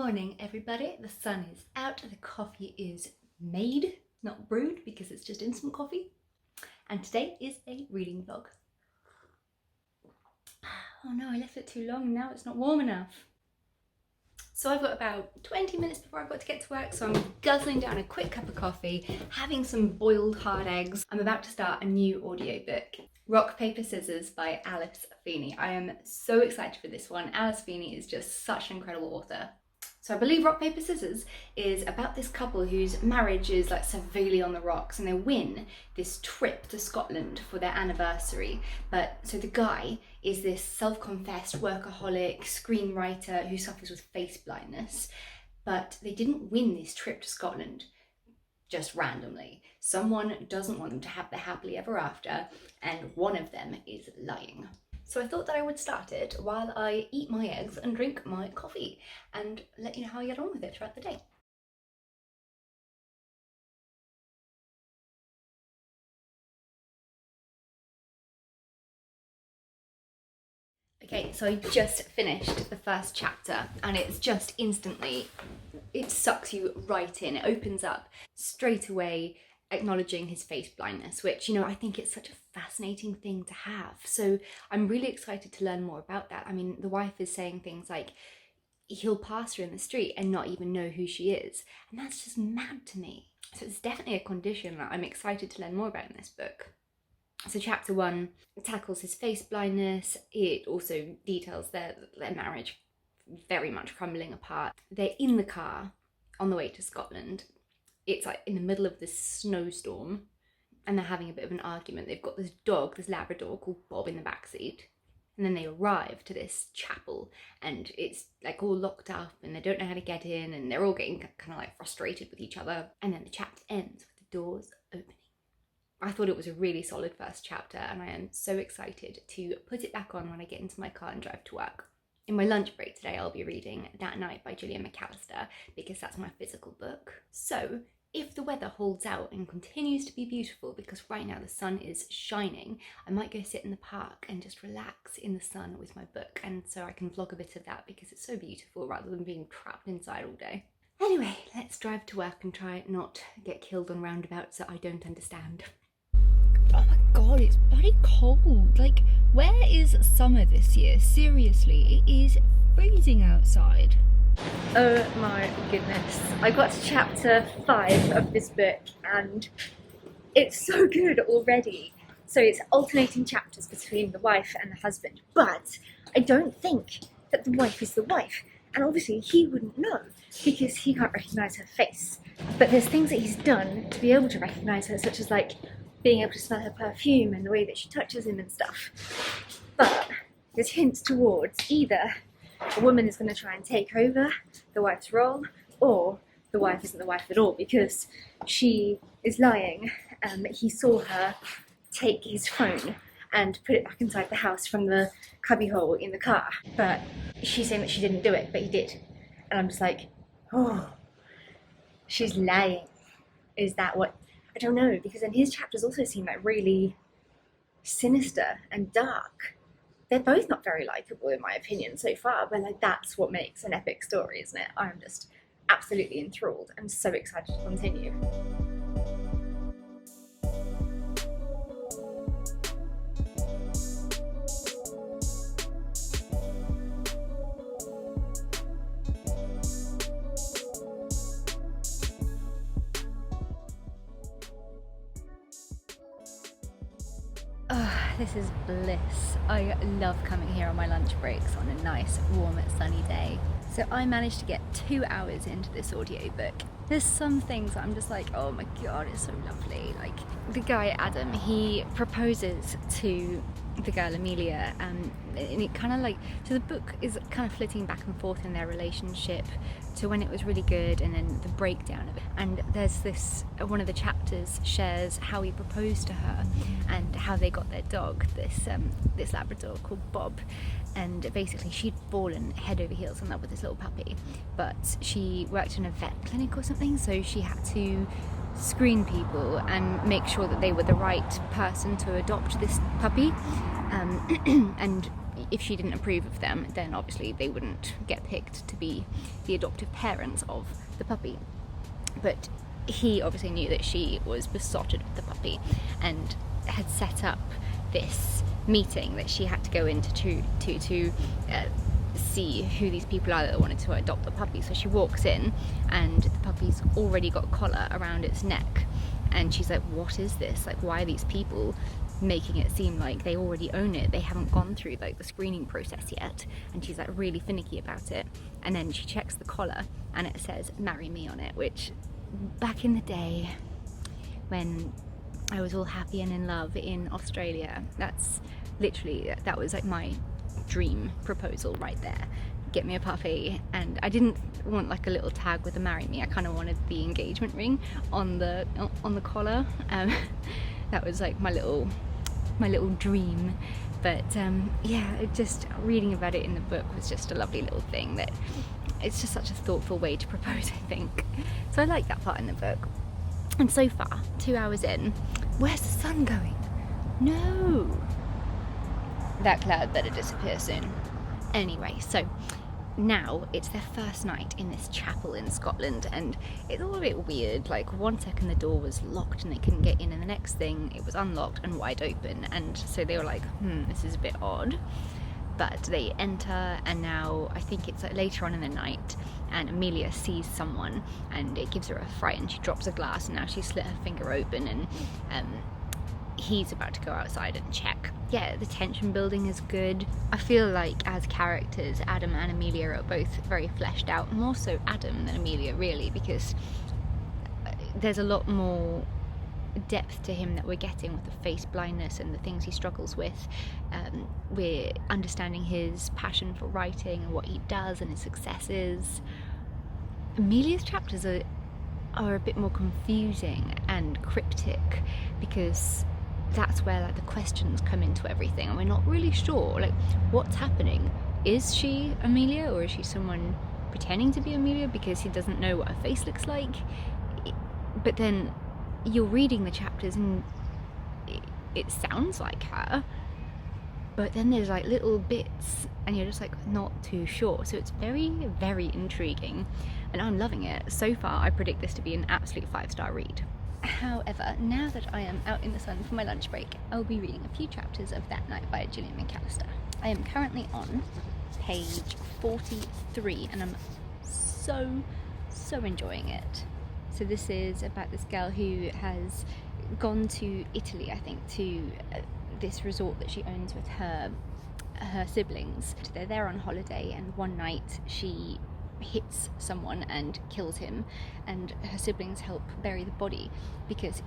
Morning everybody, the sun is out, the coffee is made, not brewed because it's just instant coffee, and today is a reading vlog. Oh no, I left it too long, now it's not warm enough. So I've got about 20 minutes before I've got to get to work, so I'm guzzling down a quick cup of coffee, having some boiled hard eggs. I'm about to start a new audiobook, Rock, Paper, Scissors by Alice Feeney. I am so excited for this one. Alice Feeney is just such an incredible author. So I believe Rock, Paper, Scissors is about this couple whose marriage is like severely on the rocks, and they win this trip to Scotland for their anniversary. So the guy is this self-confessed workaholic screenwriter who suffers with face blindness, but they didn't win this trip to Scotland just randomly. Someone doesn't want them to have the happily ever after, and one of them is lying. So I thought that I would start it while I eat my eggs and drink my coffee and let you know how I get on with it throughout the day. Okay, so I just finished the first chapter and it's just instantly, it sucks you right in. It opens up straight away acknowledging his face blindness, which, you know, I think it's such a fascinating thing to have. So I'm really excited to learn more about that. I mean, the wife is saying things like he'll pass her in the street and not even know who she is. And that's just mad to me. So it's definitely a condition that I'm excited to learn more about in this book. So chapter 1 tackles his face blindness. It also details their marriage very much crumbling apart. They're in the car on the way to Scotland. It's like in the middle of this snowstorm and they're having a bit of an argument. They've got this dog, this Labrador called Bob, in the backseat. And then they arrive to this chapel and it's like all locked up and they don't know how to get in and they're all getting kind of like frustrated with each other. And then the chapter ends with the doors opening. I thought it was a really solid first chapter and I am so excited to put it back on when I get into my car and drive to work. In my lunch break today, I'll be reading That Night by Gillian McAllister because that's my physical book. So if the weather holds out and continues to be beautiful, because right now the sun is shining, I might go sit in the park and just relax in the sun with my book, and so I can vlog a bit of that because it's so beautiful rather than being trapped inside all day. Anyway, let's drive to work and try not get killed on roundabouts that I don't understand. Oh my god, it's bloody cold. Like, where is summer this year? Seriously, it is freezing outside. Oh my goodness. I got to chapter 5 of this book and it's so good already. So it's alternating chapters between the wife and the husband, but I don't think that the wife is the wife. And obviously he wouldn't know because he can't recognise her face. But there's things that he's done to be able to recognise her, such as like being able to smell her perfume and the way that she touches him and stuff. But there's hints towards either a woman is going to try and take over the wife's role, or the wife isn't the wife at all because she is lying. He saw her take his phone and put it back inside the house from the cubbyhole in the car, but she's saying that she didn't do it, but he did. And I'm just like, oh, she's lying. Is that what? I don't know, because then his chapters also seem like really sinister and dark. They're both not very likeable in my opinion so far, but like that's what makes an epic story, isn't it? I'm just absolutely enthralled. I'm so excited to continue. This is bliss. I love coming here on my lunch breaks on a nice, warm, sunny day. So I managed to get 2 hours into this audiobook. There's some things I'm just like, oh my god, it's so lovely. Like the guy Adam, he proposes to the girl Amelia, and it kind of like, so the book is kind of flitting back and forth in their relationship to when it was really good and then the breakdown of it. And there's this, one of the chapters shares how he proposed to her and how they got their dog, this Labrador called Bob. And basically she'd fallen head over heels in love with this little puppy, but she worked in a vet clinic or something, so she had to screen people and make sure that they were the right person to adopt this puppy. And if she didn't approve of them, then obviously they wouldn't get picked to be the adoptive parents of the puppy. But he obviously knew that she was besotted with the puppy and had set up this meeting that she had to go into to see who these people are that wanted to adopt the puppy. So she walks in and the puppy's already got a collar around its neck, and she's like, what is this? Like, why are these people making it seem like they already own it? They haven't gone through like the screening process yet. And she's like really finicky about it. And then she checks the collar and it says marry me on it, which back in the day when I was all happy and in love in Australia, that's literally, that was like my dream proposal right there. Get me a puppy. And I didn't want like a little tag with a marry me. I kind of wanted the engagement ring on the collar. That was like my little dream. But yeah, just reading about it in the book was just a lovely little thing. That it's just such a thoughtful way to propose, I think. So I like that part in the book. And so far, 2 hours in, where's the sun going? No! That cloud better disappear soon. Anyway, so now it's their first night in this chapel in Scotland, and it's all a bit weird. Like, 1 second the door was locked and they couldn't get in, and the next thing it was unlocked and wide open, and so they were like, this is a bit odd. But they enter, and now I think it's like later on in the night, and Amelia sees someone and it gives her a fright and she drops a glass, and now she's slit her finger open, and he's about to go outside and check. Yeah, the tension building is good. I feel like as characters, Adam and Amelia are both very fleshed out, more so Adam than Amelia really, because there's a lot more depth to him that we're getting with the face blindness and the things he struggles with. We're understanding his passion for writing and what he does and his successes. Amelia's chapters are a bit more confusing and cryptic, because that's where like the questions come into everything, and we're not really sure like what's happening. Is she Amelia, or is she someone pretending to be Amelia because he doesn't know what her face looks like? But then you're reading the chapters and it sounds like her, but then there's like little bits and you're just like not too sure. So it's very, very intriguing, and I'm loving it. So far I predict this to be an absolute 5-star read. However, now that I am out in the sun for my lunch break, I'll be reading a few chapters of That Night by Gillian McAllister. I am currently on page 43 and I'm so enjoying it. So this is about this girl who has gone to Italy, I think, to this resort that she owns with her siblings. They're there on holiday, and one night she hits someone and kills him, and her siblings help bury the body, because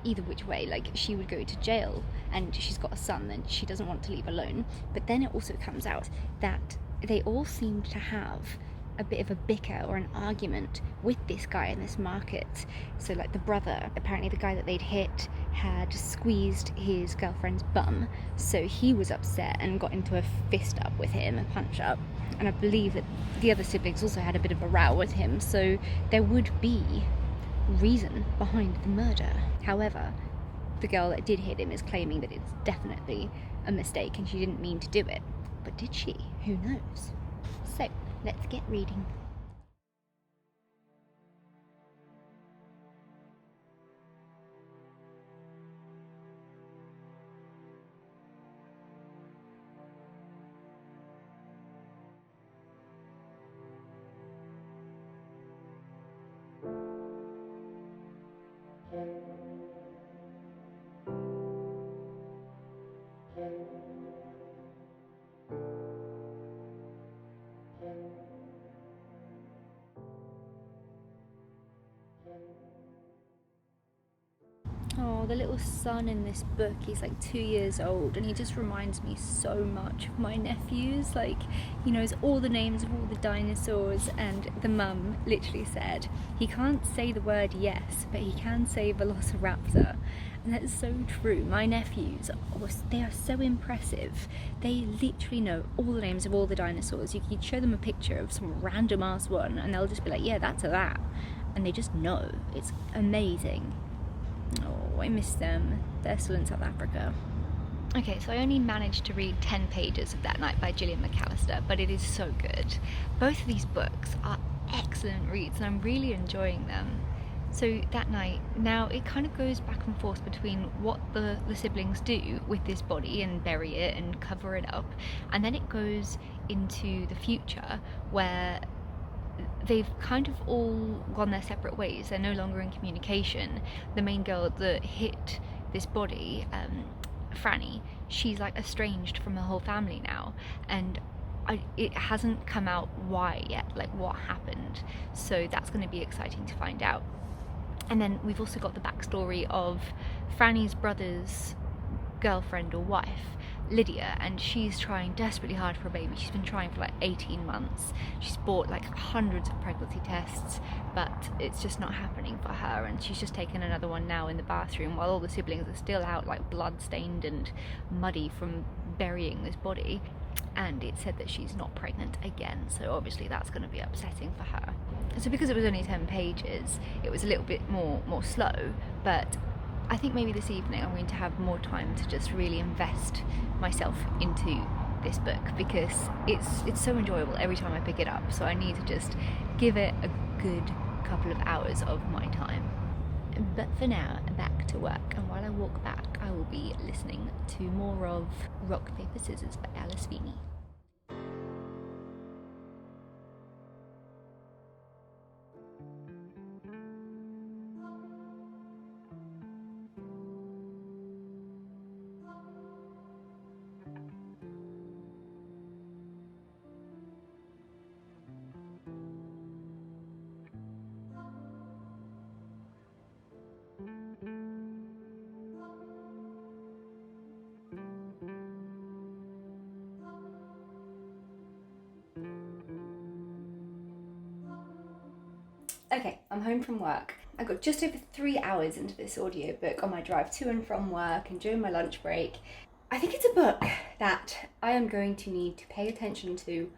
either which way, like, she would go to jail, and she's got a son and she doesn't want to leave alone. But then it also comes out that they all seem to have a bit of a bicker or an argument with this guy in this market. So like the brother, apparently the guy that they'd hit had squeezed his girlfriend's bum, so he was upset and got into a fist up with him, a punch up, and I believe that the other siblings also had a bit of a row with him, so there would be reason behind the murder. However, the girl that did hit him is claiming that it's definitely a mistake and she didn't mean to do it. But did she? Who knows? So let's get reading. Oh, the little son in this book, he's like 2 years old, and he just reminds me so much of my nephews. Like, he knows all the names of all the dinosaurs, and the mum literally said he can't say the word yes, but he can say velociraptor. And that's so true. My nephews, they are so impressive. They literally know all the names of all the dinosaurs. You could show them a picture of some random ass one and they'll just be like, yeah, that's a that. And they just know. It's amazing. Oh, I miss them. They're still in South Africa. Okay, so I only managed to read 10 pages of That Night by Gillian McAllister, but it is so good. Both of these books are excellent reads and I'm really enjoying them. So That Night, now it kind of goes back and forth between what the siblings do with this body and bury it and cover it up, and then it goes into the future where they've kind of all gone their separate ways. They're no longer in communication. The main girl that hit this body, Franny, she's like estranged from the whole family now, and it hasn't come out why yet, like what happened, so that's going to be exciting to find out. And then we've also got the backstory of Franny's brother's girlfriend or wife, Lydia, and she's trying desperately hard for a baby. She's been trying for like 18 months. She's bought like hundreds of pregnancy tests, but it's just not happening for her, and she's just taken another one now in the bathroom while all the siblings are still out like blood stained and muddy from burying this body. And it said that she's not pregnant again, so obviously that's going to be upsetting for her. So because it was only 10 pages, it was a little bit more slow, but I think maybe this evening I'm going to have more time to just really invest myself into this book, because it's so enjoyable every time I pick it up, so I need to just give it a good couple of hours of my time. But for now, back to work, and while I walk back I will be listening to more of Rock, Paper, Scissors by Alice Feeney. Okay, I'm home from work. I got just over 3 hours into this audiobook on my drive to and from work and during my lunch break. I think it's a book that I am going to need to pay attention to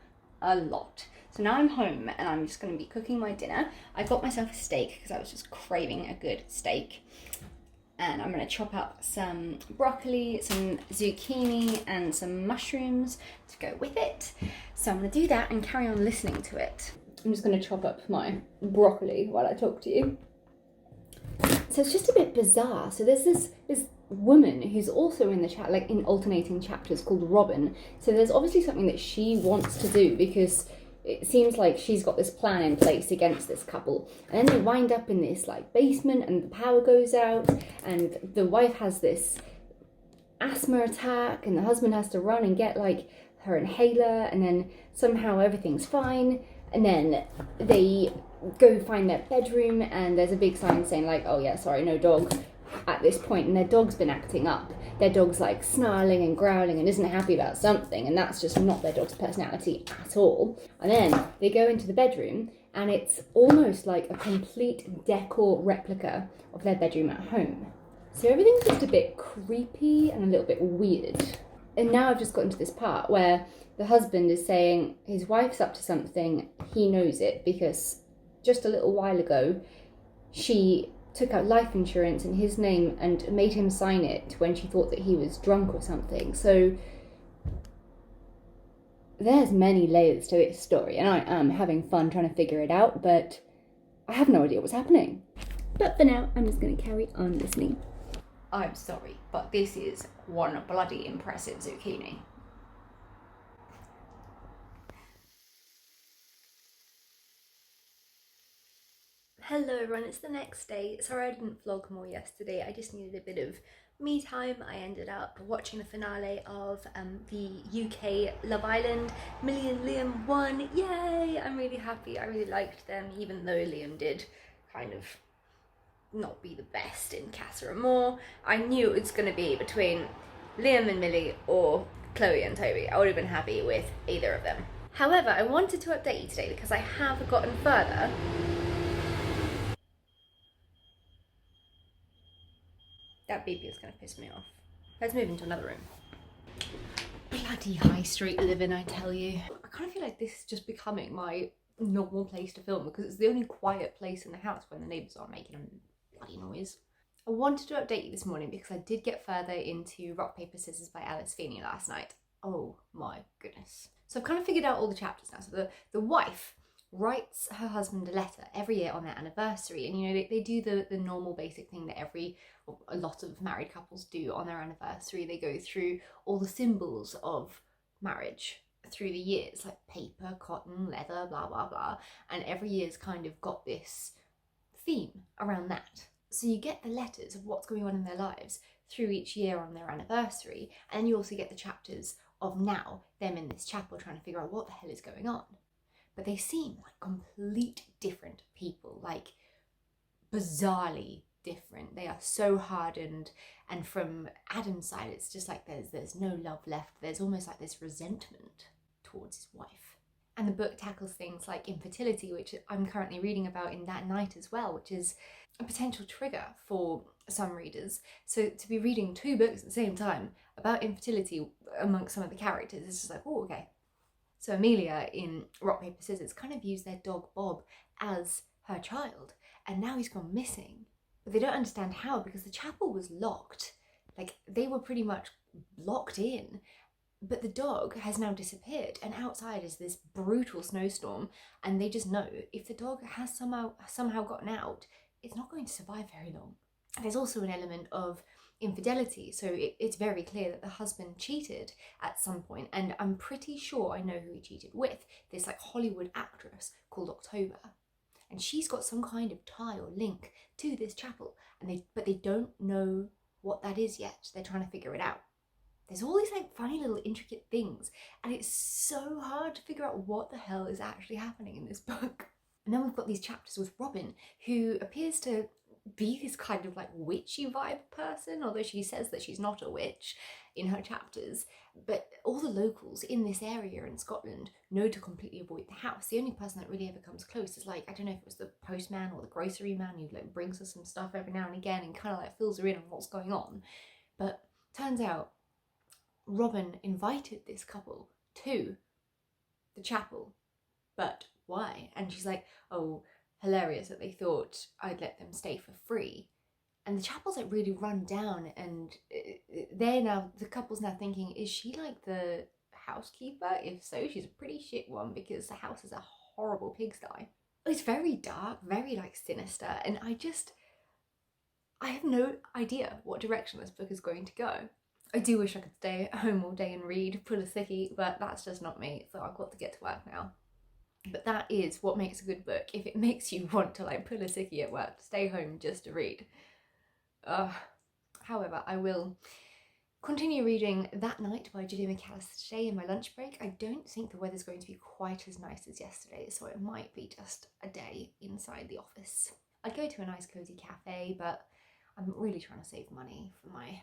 a lot. So now I'm home and I'm just going to be cooking my dinner. I got myself a steak because I was just craving a good steak. And I'm going to chop up some broccoli, some zucchini and some mushrooms to go with it. So I'm going to do that and carry on listening to it. I'm just going to chop up my broccoli while I talk to you. So it's just a bit bizarre. So there's this woman who's also in the chat, like in alternating chapters, called Robin. So there's obviously something that she wants to do, because it seems like she's got this plan in place against this couple. And then they wind up in this like basement and the power goes out and the wife has this asthma attack and the husband has to run and get like her inhaler, and then somehow everything's fine. And then they go find their bedroom and there's a big sign saying like, oh yeah, sorry, no dog at this point, and their dog's been acting up. Their dog's like snarling and growling and isn't happy about something, and that's just not their dog's personality at all. And then they go into the bedroom and it's almost like a complete decor replica of their bedroom at home. So everything's just a bit creepy and a little bit weird. And now I've just gotten to this part where the husband is saying his wife's up to something, he knows it, because just a little while ago she took out life insurance in his name and made him sign it when she thought that he was drunk or something. So there's many layers to its story, and I am having fun trying to figure it out, but I have no idea what's happening. But for now, I'm just going to carry on listening. I'm sorry, but this is one bloody impressive zucchini. Hello everyone, it's the next day. Sorry I didn't vlog more yesterday, I just needed a bit of me time. I ended up watching the finale of the UK Love Island. Millie and Liam won, yay! I'm really happy, I really liked them, even though Liam did kind of not be the best in Casa Amor. I knew it was going to be between Liam and Millie or Chloe and Toby. I would have been happy with either of them. However, I wanted to update you today because I have gotten further. That beepy is going to piss me off. Let's move into another room. Bloody high street living, I tell you. I kind of feel like this is just becoming my normal place to film because it's the only quiet place in the house when the neighbours aren't making a bloody noise. I wanted to update you this morning because I did get further into Rock, Paper, Scissors by Alice Feeney last night. Oh my goodness. So I've kind of figured out all the chapters now. So the wife writes her husband a letter every year on their anniversary, and you know they do the normal basic thing that a lot of married couples do on their anniversary. They go through all the symbols of marriage through the years, like paper, cotton, leather, blah blah blah, and every year's kind of got this theme around that. So you get the letters of what's going on in their lives through each year on their anniversary, and you also get the chapters of now, them in this chapel trying to figure out what the hell is going on. But they seem like complete different people, like bizarrely different. They are so hardened, and from Adam's side it's just like there's no love left. There's almost like this resentment towards his wife. And the book tackles things like infertility, which I'm currently reading about in that night as well, which is a potential trigger for some readers. So to be reading two books at the same time about infertility amongst some of the characters is just like, oh, okay. So Amelia in Rock, Paper, Scissors kind of used their dog Bob as her child, and now he's gone missing. But they don't understand how, because the chapel was locked. Like, they were pretty much locked in, but the dog has now disappeared, and outside is this brutal snowstorm, and they just know if the dog has somehow gotten out, it's not going to survive very long. There's also an element of infidelity, so it's very clear that the husband cheated at some point, and I'm pretty sure I know who he cheated with, this like Hollywood actress called October, and she's got some kind of tie or link to this chapel, but they don't know what that is yet. They're trying to figure it out. There's all these like funny little intricate things, and it's so hard to figure out what the hell is actually happening in this book. And then we've got these chapters with Robin, who appears to be this kind of like witchy vibe person, although she says that she's not a witch in her chapters. But all the locals in this area in Scotland know to completely avoid the house. The only person that really ever comes close is like, I don't know if it was the postman or the grocery man who like brings her some stuff every now and again and kind of like fills her in on what's going on. But turns out Robin invited this couple to the chapel, but why? And she's like, oh, hilarious that they thought I'd let them stay for free. And the chapel's like really run down, and the couple's now thinking, is she like the housekeeper? If so, she's a pretty shit one, because the house is a horrible pigsty. It's very dark, very like sinister, and I have no idea what direction this book is going to go. I do wish I could stay at home all day and read, pull a sickie, but that's just not me, so I've got to get to work now. But that is what makes a good book, if it makes you want to like pull a sickie at work, stay home just to read. However, I will continue reading That Night by Gillian McAllister today in my lunch break. I don't think the weather's going to be quite as nice as yesterday, so it might be just a day inside the office. I'd go to a nice cozy cafe, but I'm really trying to save money for my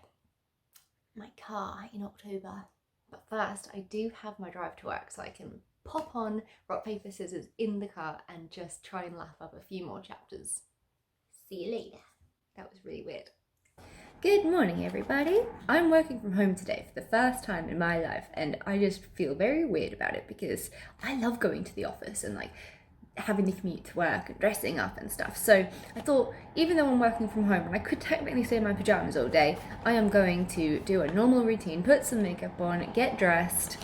car in October. But first, I do have my drive to work, so I can pop on Rock, Paper, Scissors in the car and just try and laugh up a few more chapters. See you later. That was really weird. Good morning, everybody. I'm working from home today for the first time in my life, and I just feel very weird about it because I love going to the office and like having to commute to work and dressing up and stuff. So I thought, even though I'm working from home and I could technically stay in my pajamas all day, I am going to do a normal routine, put some makeup on, get dressed.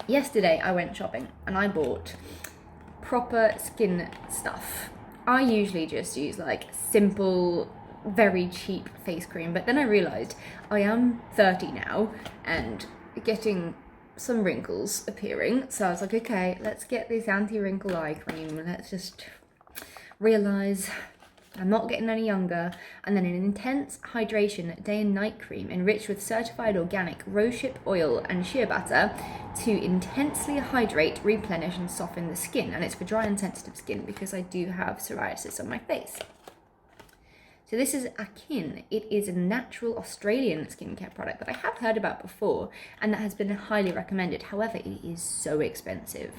Yesterday I went shopping and I bought proper skin stuff. I usually just use like simple, very cheap face cream, but then I realised I am 30 now and getting some wrinkles appearing, so I was like, okay, let's get this anti-wrinkle eye cream and let's just realise I'm not getting any younger. And then an intense hydration day and night cream enriched with certified organic rosehip oil and shea butter to intensely hydrate, replenish and soften the skin. And it's for dry and sensitive skin because I do have psoriasis on my face. So this is AKIN. It is a natural Australian skincare product that I have heard about before and that has been highly recommended. However, it is so expensive.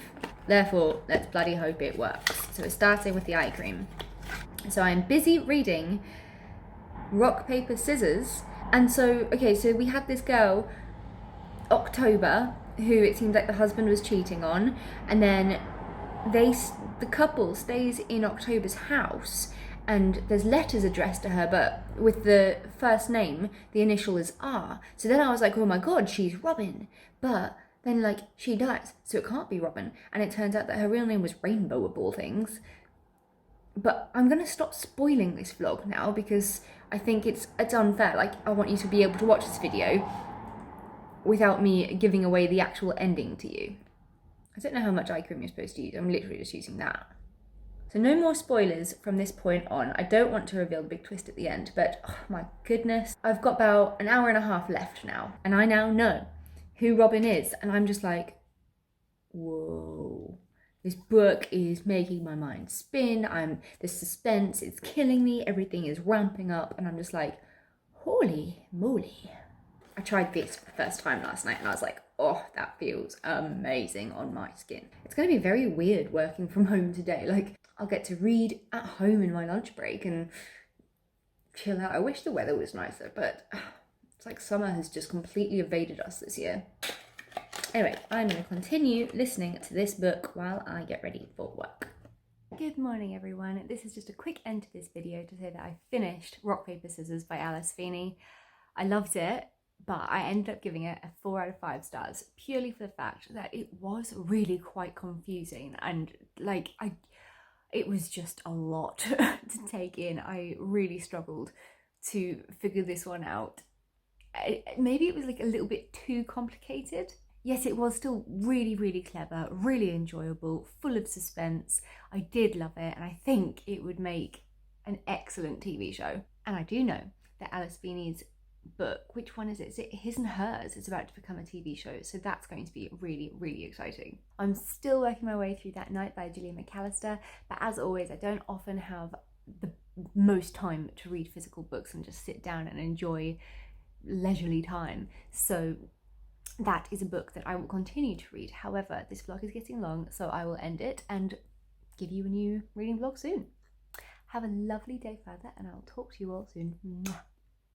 Therefore, let's bloody hope it works. So we're starting with the eye cream. So I'm busy reading Rock, Paper, Scissors. And so, okay, so we had this girl, October, who it seems like the husband was cheating on. And then the couple stays in October's house. and there's letters addressed to her, but with the first name, the initial is R. So then I was like, oh my god, she's Robin. But then, like, she dies, so it can't be Robin. And it turns out that her real name was Rainbow, of all things. But I'm going to stop spoiling this vlog now, because I think it's unfair. Like, I want you to be able to watch this video without me giving away the actual ending to you. I don't know how much eye cream you're supposed to use. I'm literally just using that. So no more spoilers from this point on. I don't want to reveal the big twist at the end, but oh my goodness. I've got about an hour and a half left now, and I now know who Robin is, and I'm just like, whoa. This book is making my mind spin. The suspense is killing me. Everything is ramping up, and I'm just like, holy moly. I tried this for the first time last night, and I was like, oh, that feels amazing on my skin. It's going to be very weird working from home today. Like, I'll get to read at home in my lunch break and chill out. I wish the weather was nicer, but it's like summer has just completely evaded us this year. Anyway, I'm going to continue listening to this book while I get ready for work. Good morning, everyone. This is just a quick end to this video to say that I finished Rock, Paper, Scissors by Alice Feeney. I loved it, but I ended up giving it a 4 out of 5 stars purely for the fact that it was really quite confusing, and like it was just a lot to take in. I really struggled to figure this one out. Maybe it was like a little bit too complicated. Yes, it was still really, really clever, really enjoyable, full of suspense. I did love it, and I think it would make an excellent TV show. And I do know that Alice Feeney's book, which one is it? Is it His and Hers? It's about to become a TV show, so that's going to be really, really exciting. I'm still working my way through That Night by Gillian McAllister, but as always, I don't often have the most time to read physical books and just sit down and enjoy leisurely time. So that is a book that I will continue to read. However, this vlog is getting long, so I will end it and give you a new reading vlog soon. Have a lovely day further, and I'll talk to you all soon. Mwah.